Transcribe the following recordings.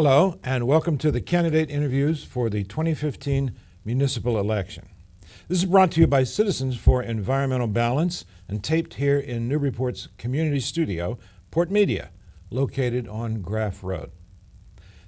Hello, and welcome to the candidate interviews for the 2015 municipal election. This is brought to you by Citizens for Environmental Balance and taped here in Newburyport's community studio, PortMedia, located on Graff Road.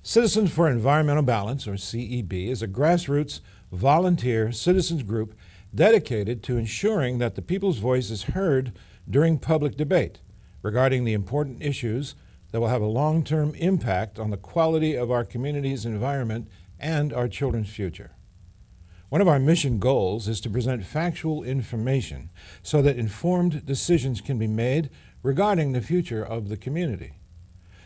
Citizens for Environmental Balance, or CEB, is a grassroots volunteer citizens group dedicated to ensuring that the people's voice is heard during public debate regarding the important issues that will have a long-term impact on the quality of our community's environment and our children's future. One of our mission goals is to present factual information so that informed decisions can be made regarding the future of the community.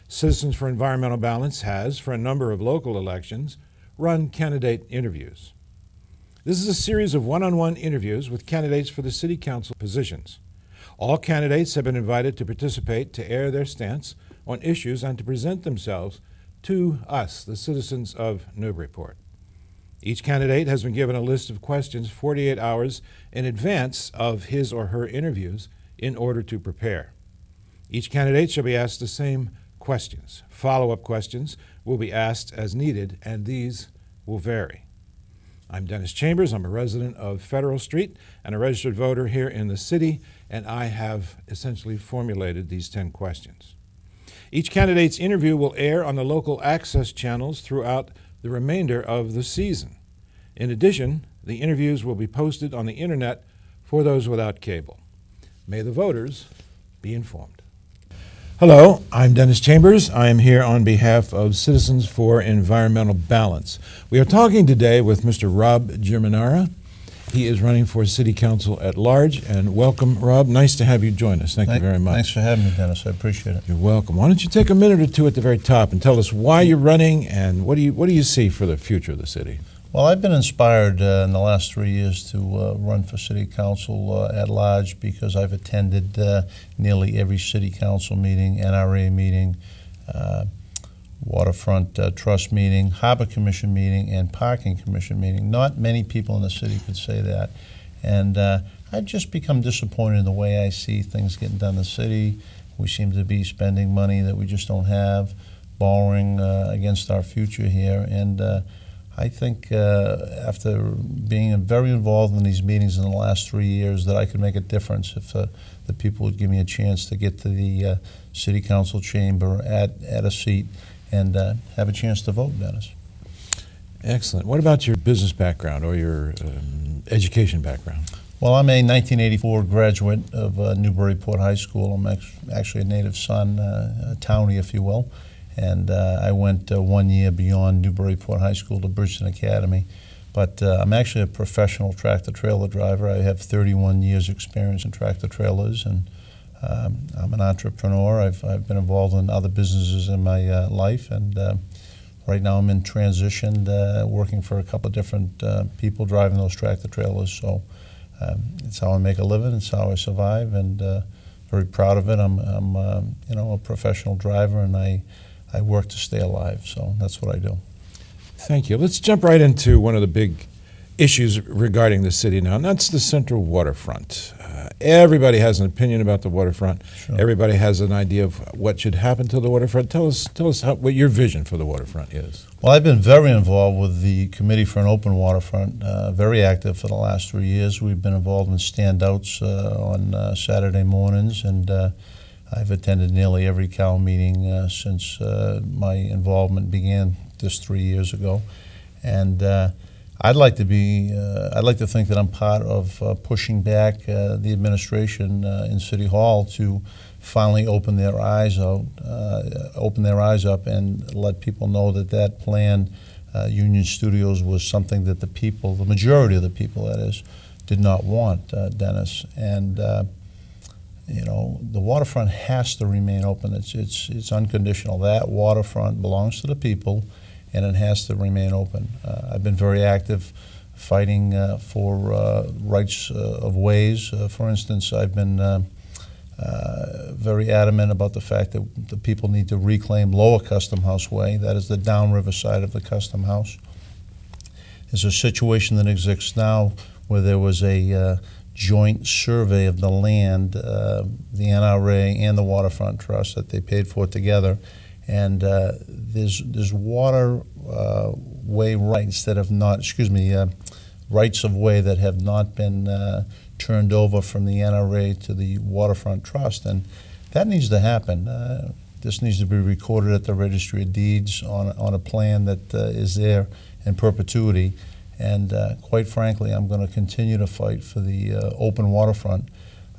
Citizens for Environmental Balance has, for a number of local elections, run candidate interviews. This is a series of one-on-one interviews with candidates for the city council positions. All candidates have been invited to participate to air their stance on issues and to present themselves to us, the citizens of Newburyport. Each candidate has been given a list of questions 48 hours in advance of his or her interviews in order to prepare. Each candidate shall be asked the same questions. Follow-up questions will be asked as needed, and these will vary. I'm Dennis Chambers. I'm a resident of Federal Street and a registered voter here in the city, and I have essentially formulated these 10 questions. Each candidate's interview will air on the local access channels throughout the remainder of the season. In addition, the interviews will be posted on the internet for those without cable. May the voters be informed. Hello, I'm Dennis Chambers. I am here on behalf of Citizens for Environmental Balance. We are talking today with Mr. Rob Germinara. He is running for City Council at large, and welcome, Rob. Nice to have you join us. Thank you very much. Thanks for having me, Dennis. I appreciate it. You're welcome. Why don't you take a minute or two at the very top and tell us why you're running and what do you see for the future of the city? Well, I've been inspired in the last 3 years to run for City Council at large because I've attended nearly every City Council meeting, NRA meeting, Waterfront Trust meeting, Harbor Commission meeting, and Parking Commission meeting. Not many people in the city could say that. And I've just become disappointed in the way I see things getting done in the city. We seem to be spending money that we just don't have, borrowing against our future here. And I think after being very involved in these meetings in the last 3 years that I could make a difference if the people would give me a chance to get to the City Council chamber at a seat and have a chance to vote, Dennis. Excellent. What about your business background or your education background? Well, I'm a 1984 graduate of Newburyport High School. I'm actually a native son, a townie, if you will. And I went 1 year beyond Newburyport High School to Bridgeton Academy. But I'm actually a professional tractor-trailer driver. I have 31 years experience in tractor-trailers, and I'm an entrepreneur. I've been involved in other businesses in my life, and right now I'm in transition, working for a couple of different people driving those tractor-trailers. So it's how I make a living, it's how I survive, and very proud of it. I'm a professional driver, and I work to stay alive, so that's what I do. Thank you. Let's jump right into one of the big issues regarding the city now, and that's the central waterfront. Everybody has an opinion about the waterfront. Sure. Everybody has an idea of what should happen to the waterfront. Tell us what your vision for the waterfront is. Well, I've been very involved with the Committee for an Open Waterfront, very active for the last 3 years. We've been involved in standouts on Saturday mornings, and I've attended nearly every COW meeting since my involvement began just 3 years ago. And I'd like to think that I'm part of pushing back the administration in City Hall to finally open their eyes up and let people know that that plan, Union Studios, was something that the people, the majority of the people that is, did not want, Dennis. And the waterfront has to remain open. It's unconditional. That waterfront belongs to the people, and it has to remain open. I've been very active fighting for rights of ways. For instance, I've been very adamant about the fact that the people need to reclaim Lower Custom House Way. That is the downriver side of the Custom House. There's a situation that exists now where there was a joint survey of the land, the NRA and the Waterfront Trust, that they paid for together. And there's water way rights that have not, rights of way that have not been turned over from the NRA to the Waterfront Trust, and that needs to happen. This needs to be recorded at the Registry of Deeds on a plan that is there in perpetuity. And quite frankly, I'm going to continue to fight for the open waterfront.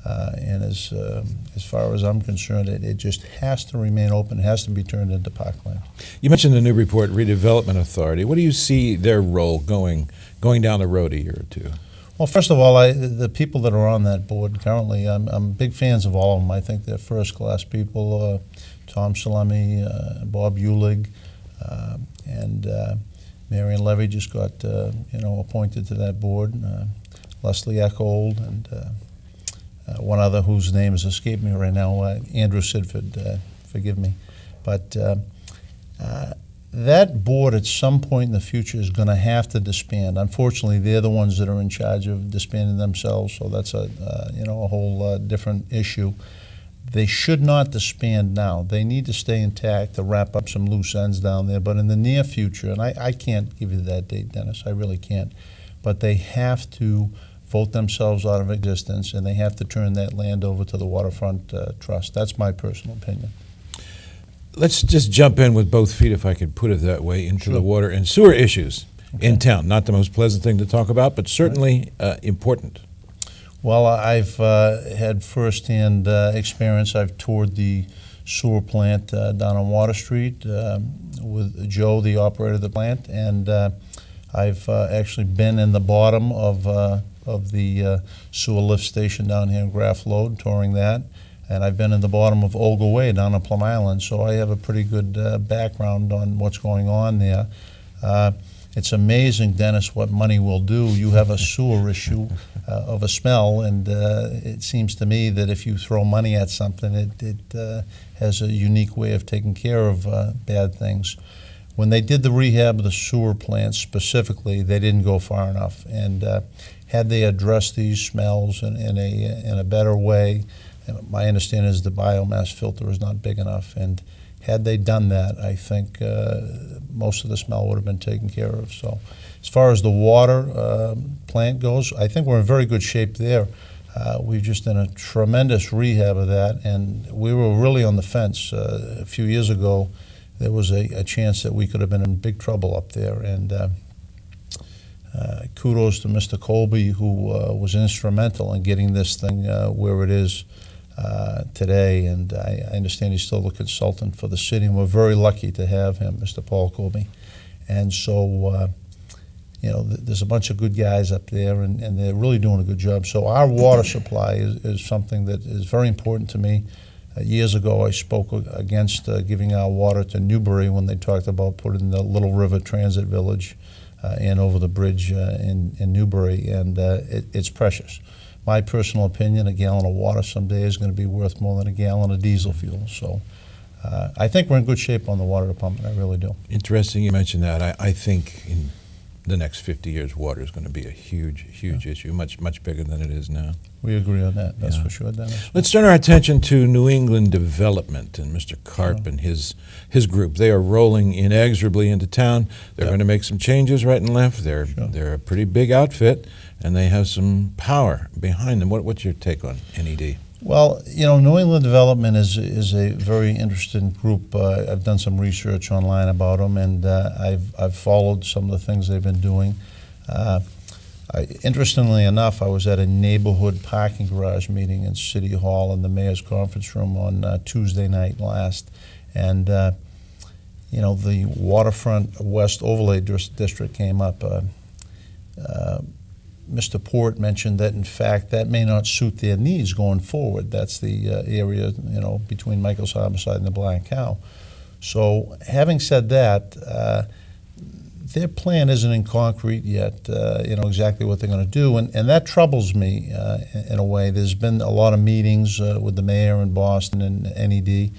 And as far as I'm concerned, it just has to remain open. It has to be turned into parkland. You mentioned the Newburyport Redevelopment Authority. What do you see their role going down the road a year or two? Well, first of all, the people that are on that board currently, I'm big fans of all of them. I think they're first-class people. Tom Salemi, Bob Eulig, and Marion Levy just got appointed to that board. Leslie Eckold and one other whose name has escaped me right now, Andrew Sidford. Forgive me, but that board at some point in the future is going to have to disband. Unfortunately, they're the ones that are in charge of disbanding themselves, so that's a whole different issue. They should not disband now. They need to stay intact to wrap up some loose ends down there. But in the near future, and I can't give you that date, Dennis, I really can't, but they have to vote themselves out of existence, and they have to turn that land over to the Waterfront Trust. That's my personal opinion. Let's just jump in with both feet, if I could put it that way, into Sure. the water and sewer issues in town. Not the most pleasant thing to talk about, but certainly important. Well, I've had firsthand experience. I've toured the sewer plant down on Water Street with Joe, the operator of the plant, and I've actually been in the bottom of the sewer lift station down here in Graff Lode, touring that. And I've been in the bottom of Olga Way down on Plum Island, so I have a pretty good background on what's going on there. It's amazing, Dennis, what money will do. You have a sewer issue of a smell, and it seems to me that if you throw money at something, it has a unique way of taking care of bad things. When they did the rehab of the sewer plant specifically, they didn't go far enough. And had they addressed these smells in a better way, my understanding is the biomass filter is not big enough, and had they done that, I think most of the smell would have been taken care of. So as far as the water plant goes, I think we're in very good shape there. We've just done a tremendous rehab of that, and we were really on the fence. A few years ago, there was a chance that we could have been in big trouble up there, and kudos to Mr. Colby, who was instrumental in getting this thing where it is today, and I understand he's still the consultant for the city, and we're very lucky to have him, Mr. Paul Colby. And so, there's a bunch of good guys up there, and they're really doing a good job. So our water supply is something that is very important to me. Years ago, I spoke against giving our water to Newbury when they talked about putting the Little River Transit Village in over the bridge in Newbury, and it's precious. My personal opinion, a gallon of water someday is going to be worth more than a gallon of diesel fuel. So I think we're in good shape on the water department. I really do. Interesting you mentioned that. I think in the next 50 years, water is going to be a huge issue, much bigger than it is now. We agree on that. That's for sure, Dennis. Let's turn our attention to New England Development and Mr. Karp and his group. They are rolling inexorably into town. They're going to make some changes right and left. They're a pretty big outfit, and they have some power behind them. What's your take on NED? Well, New England Development is a very interesting group. I've done some research online about them, and I've followed some of the things they've been doing. Interestingly enough, I was at a neighborhood parking garage meeting in City Hall in the Mayor's Conference Room on Tuesday night last, and the Waterfront West Overlay District came up. Mr. Port mentioned that, in fact, that may not suit their needs going forward. That's the area, between Michael's Harborside and the Black Cow. So, having said that, their plan isn't in concrete yet, exactly what they're going to do, and that troubles me in a way. There's been a lot of meetings with the mayor in Boston and NED,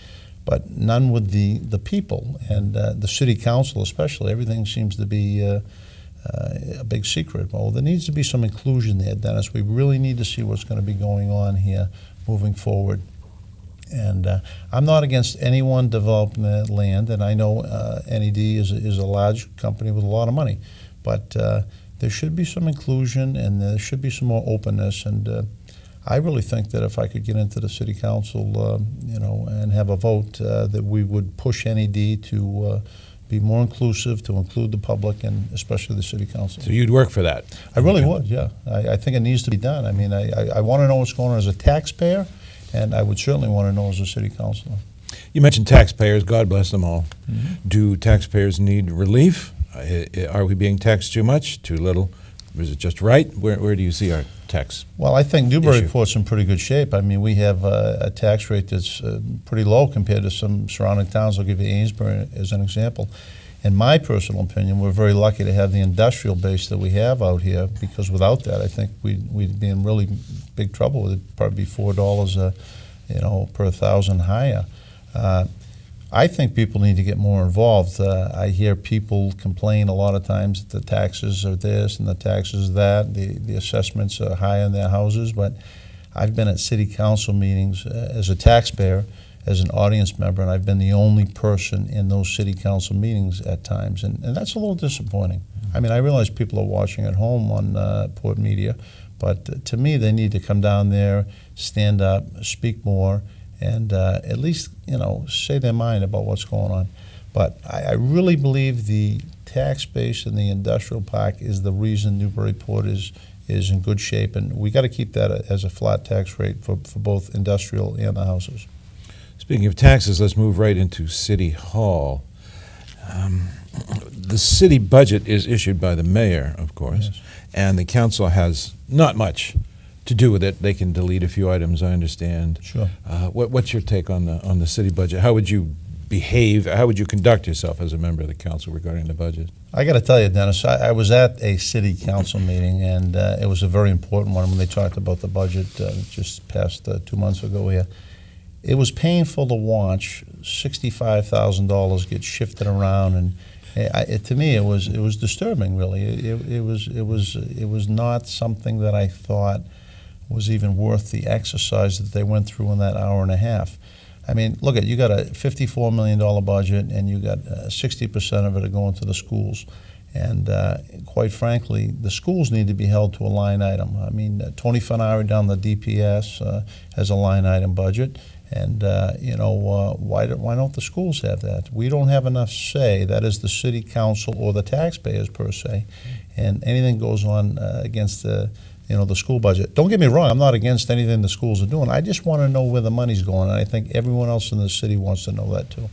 but none with the people, and the city council especially. Everything seems to be a big secret. Well, there needs to be some inclusion there, Dennis. We really need to see what's going to be going on here moving forward. And I'm not against anyone developing that land, and I know NED is a large company with a lot of money, but there should be some inclusion and there should be some more openness. And I really think that if I could get into the city council, and have a vote, that we would push NED to be more inclusive, to include the public and especially the city council. So you'd work for that? I really would, yeah. I think it needs to be done. I mean, I want to know what's going on as a taxpayer, and I would certainly want to know as a city councilor. You mentioned taxpayers, God bless them all. Mm-hmm. Do taxpayers need relief? Are we being taxed too much, too little? Is it just right? Where do you see our tax? Well, I think Newburyport's in pretty good shape. I mean, we have a tax rate that's pretty low compared to some surrounding towns. I'll give you Amesbury as an example. In my personal opinion, we're very lucky to have the industrial base that we have out here, because without that, I think we'd be in really big trouble. It'd probably be $4 per 1,000 higher. I think people need to get more involved. I hear people complain a lot of times that the taxes are this and the taxes that, the assessments are high on their houses, but I've been at city council meetings as a taxpayer, as an audience member, and I've been the only person in those city council meetings at times, and that's a little disappointing. I mean, I realize people are watching at home on PortMedia, but to me, they need to come down there, stand up, speak more, and at least, say their mind about what's going on. But I really believe the tax base in the industrial park is the reason Newburyport is in good shape, and we got to keep that as a flat tax rate for both industrial and the houses. Speaking of taxes, let's move right into City Hall. The city budget is issued by the mayor, of course, Yes. and the council has not much to do with it. They can delete a few items, I understand. Sure. What's your take on the city budget? How would you behave? How would you conduct yourself as a member of the council regarding the budget? I got to tell you, Dennis, I was at a city council meeting, and it was a very important one when they talked about the budget just past 2 months ago here. It was painful to watch $65,000 get shifted around, and to me, it was disturbing. Really, it was not something that I thought was even worth the exercise that they went through in that hour and a half. I mean, look at, you got a $54 million budget, and you got 60% of it are going to the schools. And quite frankly, the schools need to be held to a line item. I mean, Tony Fanari down the DPS has a line item budget. And, why don't the schools have that? We don't have enough say. That is the city council or the taxpayers per se. And anything goes on against the school budget. Don't get me wrong, I'm not against anything the schools are doing. I just want to know where the money's going, and I think everyone else in the city wants to know that too.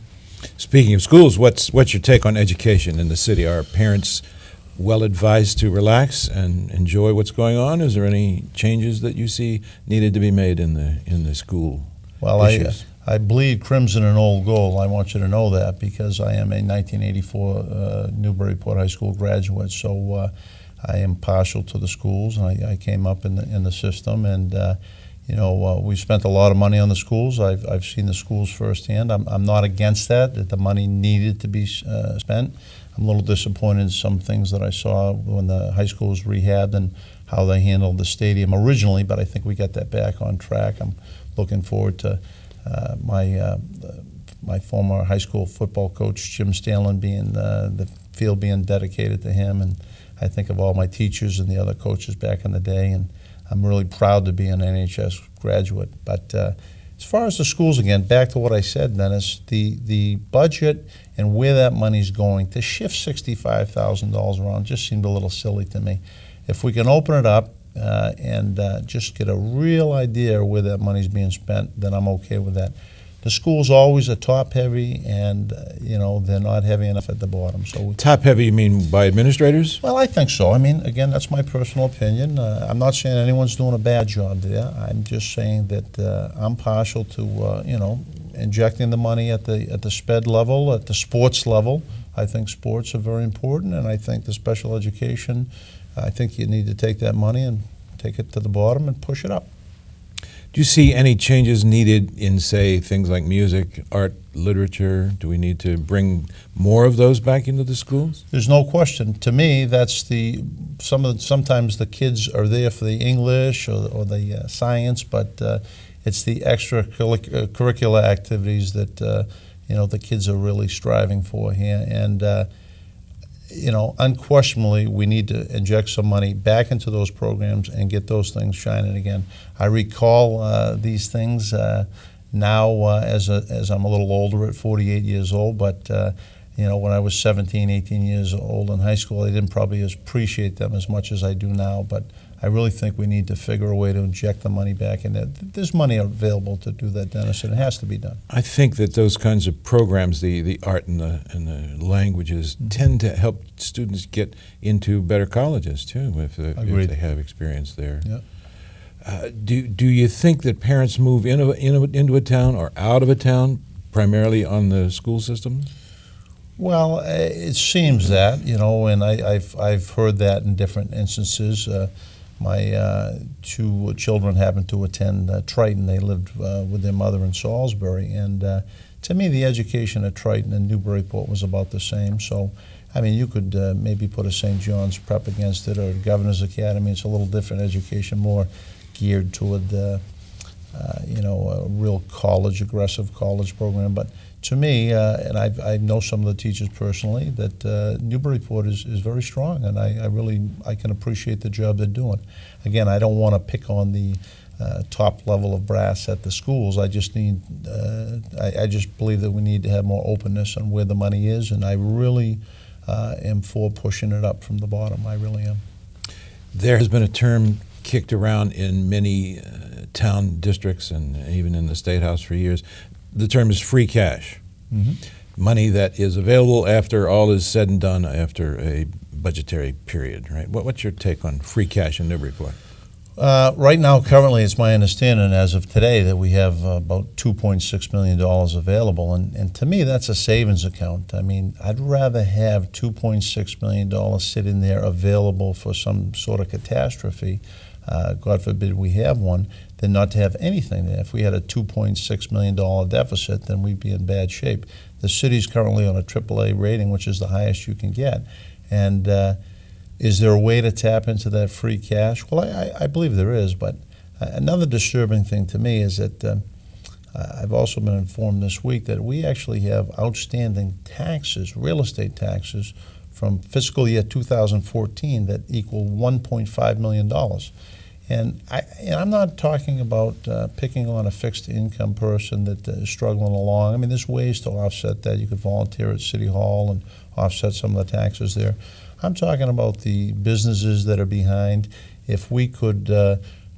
Speaking of schools, what's your take on education in the city? Are parents well advised to relax and enjoy what's going on? Is there any changes that you see needed to be made in the school? Well, I bleed crimson and old gold. I want you to know that, because I am a 1984 Newburyport High School graduate. So I am partial to the schools, and I came up in the system, and we spent a lot of money on the schools. I've seen the schools firsthand. I'm not against that the money needed to be spent. I'm a little disappointed in some things that I saw when the high school was rehabbed and how they handled the stadium originally, but I think we got that back on track. I'm looking forward to my former high school football coach, Jim Stanlin, being the field being dedicated to him, and I think of all my teachers and the other coaches back in the day, and I'm really proud to be an NHS graduate. But as far as the schools, again, back to what I said, Dennis, the budget and where that money's going, to shift $65,000 around just seemed a little silly to me. If we can open it up and just get a real idea where that money's being spent, then I'm okay with that. The schools always are top heavy, and they're not heavy enough at the bottom. So top heavy, you mean by administrators? Well, I think so. I mean, again, that's my personal opinion. I'm not saying anyone's doing a bad job there. I'm just saying that I'm partial to injecting the money at the SPED level, at the sports level. I think sports are very important, and I think the special education, I think you need to take that money and take it to the bottom and push it up. Do you see any changes needed in, say, things like music, art, literature? Do we need to bring more of those back into the schools? There's no question. To me, that's sometimes the kids are there for the English or the science, but It's the extracurricular activities that you know, the kids are really striving for here. And you know, unquestionably, we need to inject some money back into those programs and get those things shining again. I recall these things now as I'm a little older at 48 years old, but you know, when I was 17, 18 years old in high school, I didn't probably appreciate them as much as I do now, but I really think we need to figure a way to inject the money back in there. There's money available to do that, Dennis, and it has to be done. I think that those kinds of programs, the art and the languages, tend to help students get into better colleges too, if they have experience there. Yep. Do you think that parents move into a town or out of a town primarily on the school system? Well, it seems that, you know, and I've heard that in different instances. My two children happened to attend Triton. They lived with their mother in Salisbury, and to me, the education at Triton and Newburyport was about the same. So, I mean, you could maybe put a St. John's Prep against it, or Governor's Academy. It's a little different education, more geared toward you know, a real college, aggressive college program. But to me, and I know some of the teachers personally, that Newburyport is very strong, and I can appreciate the job they're doing. Again, I don't want to pick on the top level of brass at the schools. I just need, I just believe that we need to have more openness on where the money is, and I really am for pushing it up from the bottom. I really am. There has been a term kicked around in many town districts and even in the State House for years. The term is free cash. Mm-hmm. Money that is available after all is said and done after a budgetary period, right? What's your take on free cash in Newburyport? Right now, currently, it's my understanding as of today that we have about $2.6 million available, and to me, that's a savings account. I mean, I'd rather have $2.6 million sitting there available for some sort of catastrophe, God forbid we have one, than not to have anything there. If we had a $2.6 million deficit, then we'd be in bad shape. The city's currently on a AAA rating, which is the highest you can get, and is there a way to tap into that free cash? Well, I believe there is, but another disturbing thing to me is that I've also been informed this week that we actually have outstanding taxes, real estate taxes, from fiscal year 2014 that equal $1.5 million. And I'm not talking about picking on a fixed income person that is struggling along. I mean, there's ways to offset that. You could volunteer at City Hall and offset some of the taxes there. I'm talking about the businesses that are behind. If we could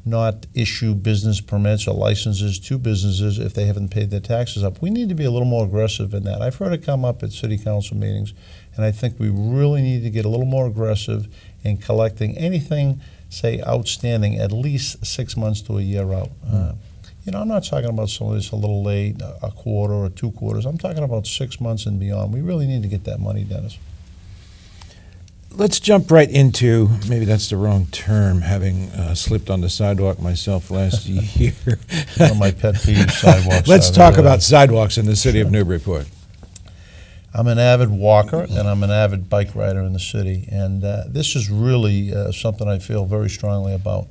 not issue business permits or licenses to businesses if they haven't paid their taxes up, we need to be a little more aggressive in that. I've heard it come up at city council meetings, and I think we really need to get a little more aggressive in collecting anything, say, outstanding at least 6 months to a year out. You know, I'm not talking about somebody that's a little late, a quarter or 2 quarters. I'm talking about 6 months and beyond. We really need to get that money, Dennis. Let's jump right into, maybe that's the wrong term, having slipped on the sidewalk myself last year. One of my pet peeves, sidewalks. Let's talk about sidewalks in the city of Newburyport. I'm an avid walker and I'm an avid bike rider in the city, and this is really something I feel very strongly about.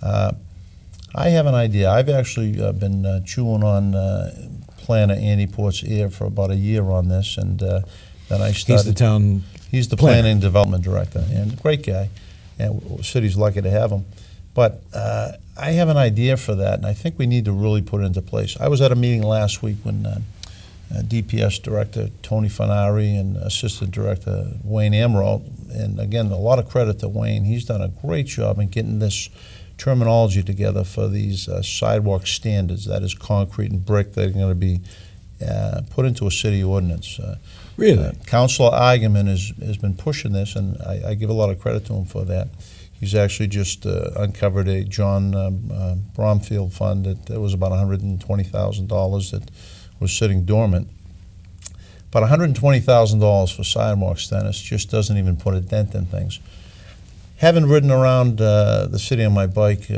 I have an idea. I've actually been chewing on Planner Andy Port's ear for about a year on this, and then I started. He's the town. He's the planning and development director, and a great guy, and the city's lucky to have him. But I have an idea for that, and I think we need to really put it into place. I was at a meeting last week when DPS Director Tony Fanari and Assistant Director Wayne Amroth, and again, a lot of credit to Wayne. He's done a great job in getting this terminology together for these sidewalk standards, that is concrete and brick, that are going to be put into a city ordinance. Really? Councilor Eigenman has been pushing this, and I give a lot of credit to him for that. He's actually just uncovered a John Bromfield fund that was about $120,000 that was sitting dormant. But $120,000 for sidewalks, Dennis, just doesn't even put a dent in things. Having ridden around the city on my bike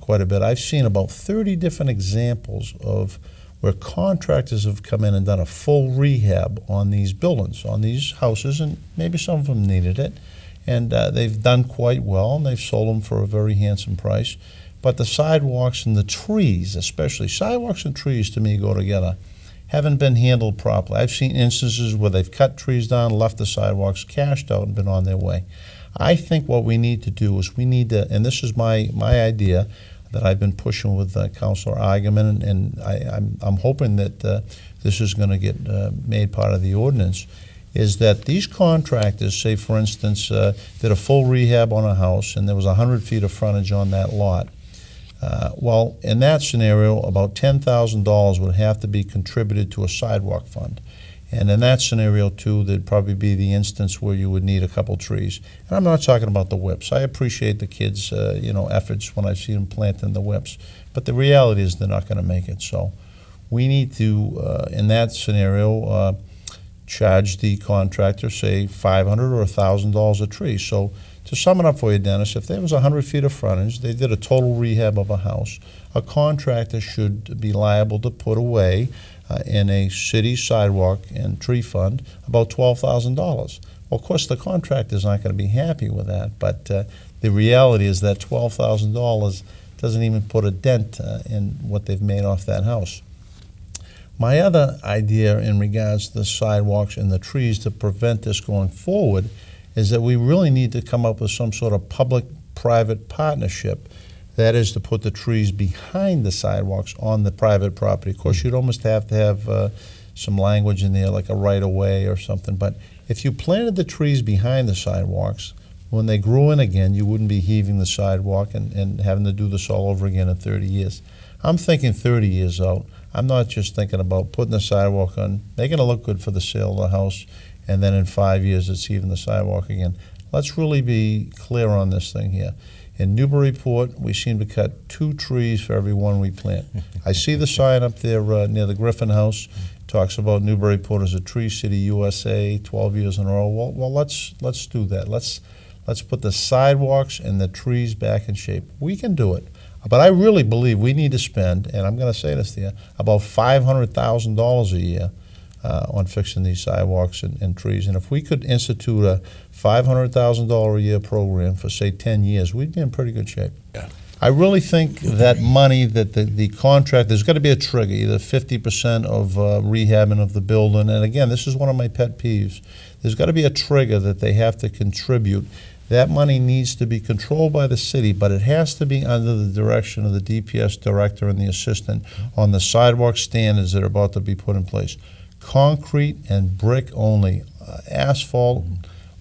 quite a bit, I've seen about 30 different examples of where contractors have come in and done a full rehab on these buildings, on these houses, and maybe some of them needed it. And they've done quite well, and they've sold them for a very handsome price. But the sidewalks and the trees, especially sidewalks and trees, to me go together, haven't been handled properly. I've seen instances where they've cut trees down, left the sidewalks, cashed out, and been on their way. I think what we need to do is we need to, and this is my idea that I've been pushing with Councilor Eigenman, and I'm hoping that this is going to get made part of the ordinance, is that these contractors, say for instance, did a full rehab on a house and there was 100 feet of frontage on that lot. Well, in that scenario, about $10,000 would have to be contributed to a sidewalk fund. And in that scenario, too, there'd probably be the instance where you would need a couple trees. And I'm not talking about the whips. I appreciate the kids' efforts when I see them planting the whips. But the reality is they're not going to make it. So we need to, in that scenario, charge the contractor, say, $500 or $1,000 a tree. So to sum it up for you, Dennis, if there was 100 feet of frontage, they did a total rehab of a house, a contractor should be liable to put away in a city sidewalk and tree fund about $12,000. Well, of course, the contractor's not going to be happy with that, but the reality is that $12,000 doesn't even put a dent in what they've made off that house. My other idea in regards to the sidewalks and the trees to prevent this going forward is that we really need to come up with some sort of public-private partnership. That is to put the trees behind the sidewalks on the private property. Of course, you'd almost have to have some language in there, like a right-of-way or something. But if you planted the trees behind the sidewalks, when they grew in again, you wouldn't be heaving the sidewalk and having to do this all over again in 30 years. I'm thinking 30 years out. I'm not just thinking about putting the sidewalk on, making it look good for the sale of the house, and then in 5 years it's even the sidewalk again. Let's really be clear on this thing here. In Newburyport, we seem to cut 2 trees for every one we plant. I see the sign up there near the Griffin House. It talks about Newburyport as a tree city, USA, 12 years in a row. Well, let's do that. Let's put the sidewalks and the trees back in shape. We can do it. But I really believe we need to spend, and I'm going to say this to you, about $500,000 a year on fixing these sidewalks and trees. And if we could institute a $500,000 a year program for, say, 10 years, we'd be in pretty good shape. Yeah. I really think that money that the contract, there's got to be a trigger, either 50% of rehabbing of the building. And again, this is one of my pet peeves. There's got to be a trigger that they have to contribute. That money needs to be controlled by the city, but it has to be under the direction of the DPS director and the assistant on the sidewalk standards that are about to be put in place. Concrete and brick only, asphalt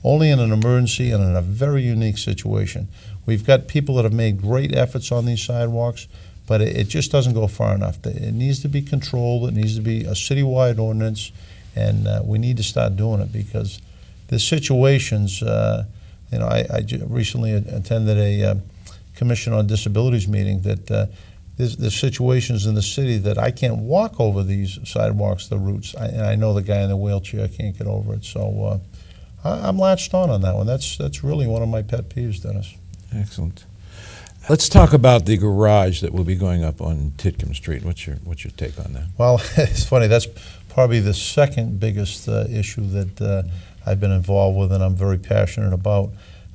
only in an emergency and in a very unique situation. We've got people that have made great efforts on these sidewalks, but it just doesn't go far enough. It needs to be controlled. It needs to be a citywide ordinance, and we need to start doing it because the situations. I recently attended a Commission on Disabilities meeting that there's situations in the city that I can't walk over these sidewalks, the routes, and I know the guy in the wheelchair can't get over it. So I'm latched on that one. That's really one of my pet peeves, Dennis. Excellent. Let's talk about the garage that will be going up on Titcomb Street. What's your take on that? Well, it's funny. That's probably the second biggest issue that I've been involved with and I'm very passionate about.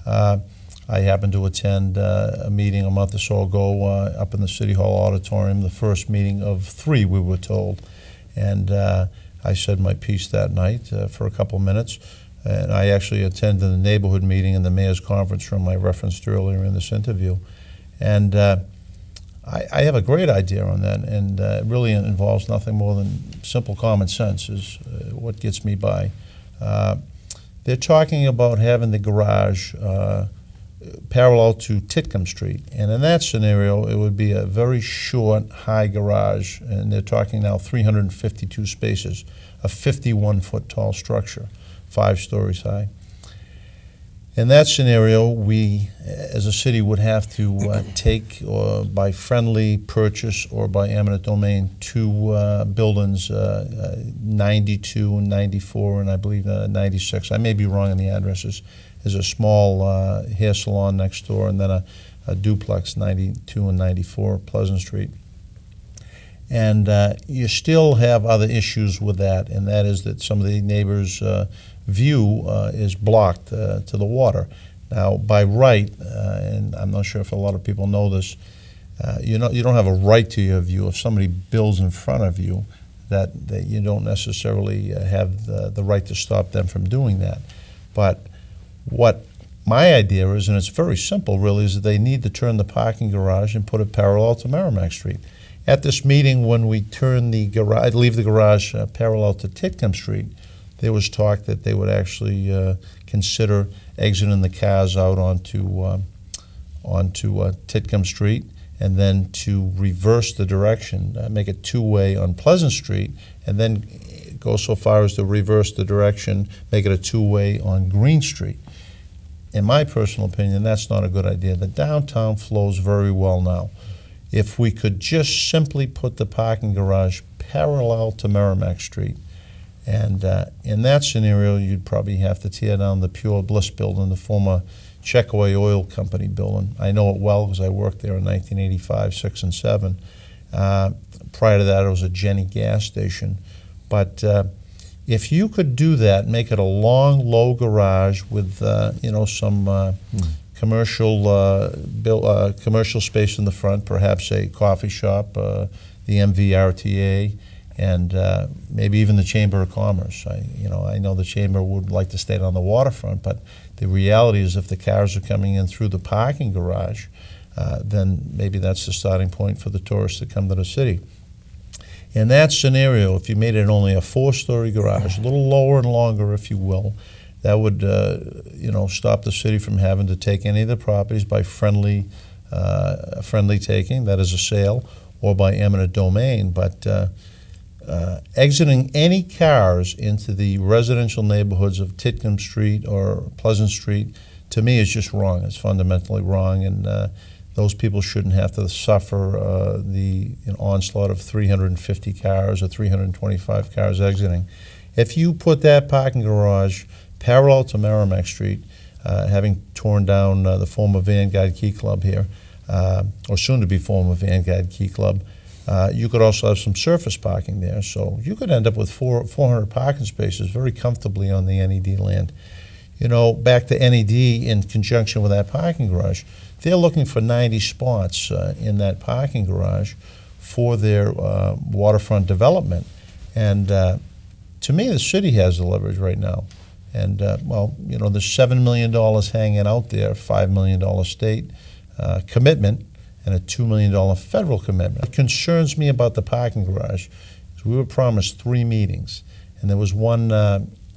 I happened to attend a meeting a month or so ago up in the City Hall auditorium, the first meeting of 3, we were told. And I said my piece that night for a couple of minutes. And I actually attended the neighborhood meeting in the mayor's conference room I referenced earlier in this interview. And I have a great idea on that, and it really involves nothing more than simple common sense is what gets me by. They're talking about having the garage parallel to Titcomb Street. And in that scenario, it would be a very short, high garage. And they're talking now 352 spaces, a 51-foot tall structure, 5 stories high. In that scenario, we, as a city, would have to take, or by friendly purchase or by eminent domain, 2 buildings, 92 and 94, and I believe 96. I may be wrong on the addresses. There's a small hair salon next door, and then a duplex, 92 and 94 Pleasant Street. And you still have other issues with that, and that is that some of the neighbors' view is blocked to the water. Now, by right, and I'm not sure if a lot of people know this, you don't have a right to your view. If somebody builds in front of you, that you don't necessarily have the right to stop them from doing that. But what my idea is, and it's very simple really, is that they need to turn the parking garage and put it parallel to Merrimack Street. At this meeting, when we turn the garage, leave the garage parallel to Titcomb Street, there was talk that they would actually consider exiting the cars out onto Titcomb Street, and then to reverse the direction, make it two-way on Pleasant Street, and then go so far as to reverse the direction, make it a two-way on Green Street. In my personal opinion, that's not a good idea. The downtown flows very well now. If we could just simply put the parking garage parallel to Merrimack Street, and in that scenario, you'd probably have to tear down the Pure Bliss building, the former Checkaway Oil Company building. I know it well because I worked there in 1985, 6, and 7. Prior to that, it was a Jenny gas station. But if you could do that, make it a long, low garage with some commercial space in the front, perhaps a coffee shop, the MVRTA, and maybe even the Chamber of Commerce. I know the Chamber would like to stay on the waterfront, but the reality is if the cars are coming in through the parking garage, then maybe that's the starting point for the tourists to come to the city. In that scenario, if you made it only a 4-story garage, a little lower and longer, if you will, that would stop the city from having to take any of the properties by friendly taking, that is a sale, or by eminent domain. But exiting any cars into the residential neighborhoods of Titcomb Street or Pleasant Street, to me, is just wrong. It's fundamentally wrong, and those people shouldn't have to suffer the onslaught of 350 cars or 325 cars exiting. If you put that parking garage parallel to Merrimack Street, having torn down the former Vanguard Key Club here, or soon to be former Vanguard Key Club, you could also have some surface parking there. So you could end up with 400 parking spaces very comfortably on the NED land. Back to NED in conjunction with that parking garage, they're looking for 90 spots in that parking garage for their waterfront development. And to me, the city has the leverage right now. And, there's $7 million hanging out there, $5 million state commitment, and a $2 million federal commitment. What concerns me about the parking garage is we were promised 3 meetings, and there was one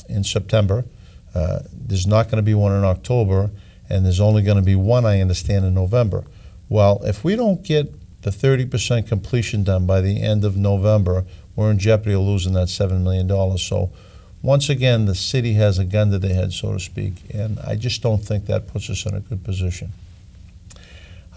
in September. There's not going to be one in October, and there's only going to be one, I understand, in November. Well, if we don't get the 30% completion done by the end of November, we're in jeopardy of losing that $7 million. So once again, the city has a gun to their head, so to speak, and I just don't think that puts us in a good position.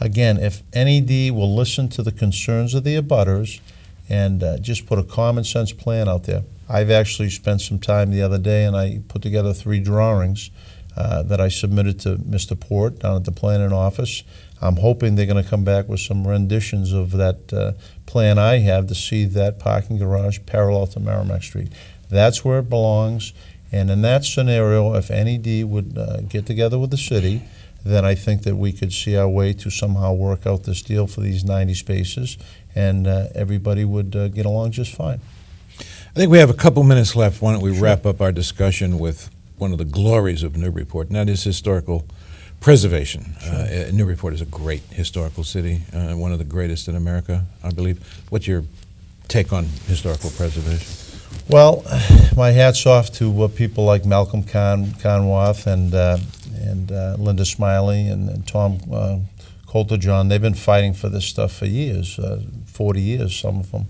Again, if NED will listen to the concerns of the abutters and just put a common sense plan out there. I've actually spent some time the other day and I put together 3 drawings that I submitted to Mr. Port down at the planning office. I'm hoping they're going to come back with some renditions of that plan I have to see that parking garage parallel to Merrimack Street. That's where it belongs, and in that scenario, if NED would get together with the city, then I think that we could see our way to somehow work out this deal for these 90 spaces, and everybody would get along just fine. I think we have a couple minutes left. Why don't we wrap up our discussion with one of the glories of Newburyport, and that is historical preservation. Newburyport is a great historical city, one of the greatest in America, I believe. What's your take on historical preservation? Well, my hat's off to people like Malcolm Conworth and Linda Smiley and Tom Coulter-John. They've been fighting for this stuff for years, 40 years, some of them.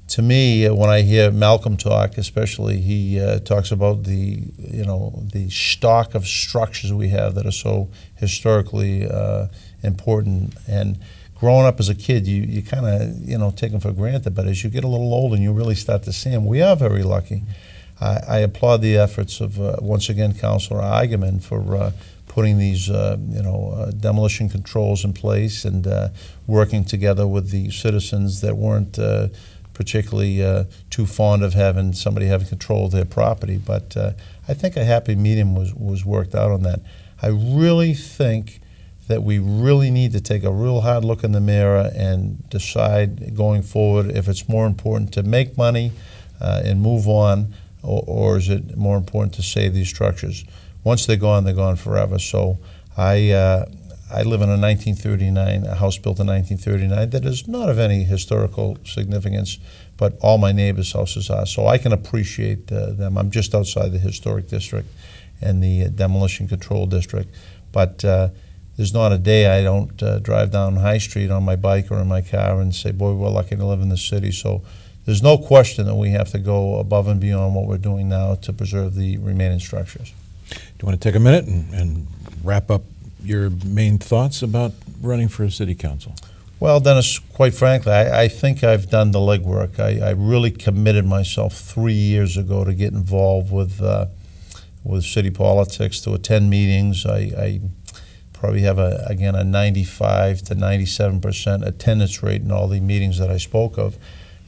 To me, when I hear Malcolm talk, especially, he talks about the stock of structures we have that are so historically important. And growing up as a kid, you kind of take them for granted. But as you get a little older and you really start to see them, we are very lucky. I applaud the efforts of once again Councilor Eigenman for putting these demolition controls in place and working together with the citizens that weren't particularly too fond of having somebody having control of their property. But I think a happy medium was worked out on that. I really think that we really need to take a real hard look in the mirror and decide going forward if it's more important to make money and move on, or is it more important to save these structures? Once they're gone forever. So I live in a house built in 1939 that is not of any historical significance, but all my neighbors' houses are. So I can appreciate them. I'm just outside the historic district and the demolition control district. But there's not a day I don't drive down High Street on my bike or in my car and say, boy, we're lucky to live in the city. So there's no question that we have to go above and beyond what we're doing now to preserve the remaining structures. Do you want to take a minute and wrap up your main thoughts about running for city council? Well, Dennis, quite frankly, I think I've done the legwork. I really committed myself 3 years ago to get involved with city politics, to attend meetings. I probably have, a 95 to 97% attendance rate in all the meetings that I spoke of.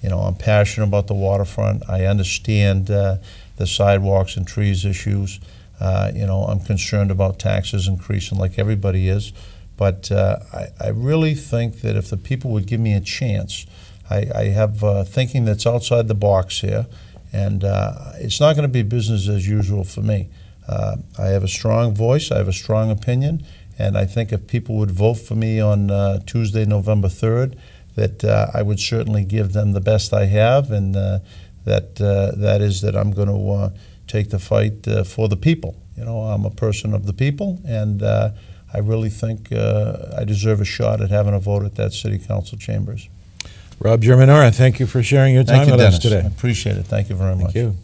You know, I'm passionate about the waterfront. I understand the sidewalks and trees issues. You know, I'm concerned about taxes increasing like everybody is. But I really think that if the people would give me a chance, I have thinking that's outside the box here. And it's not going to be business as usual for me. I have a strong voice. I have a strong opinion. And I think if people would vote for me on Tuesday, November 3rd, that I would certainly give them the best I have, and that is that I'm going to take the fight for the people. You know, I'm a person of the people, and I really think I deserve a shot at having a vote at that city council chambers. Rob Germinara, thank you for sharing your time with us today. I appreciate it. Thank you very much. Thank you.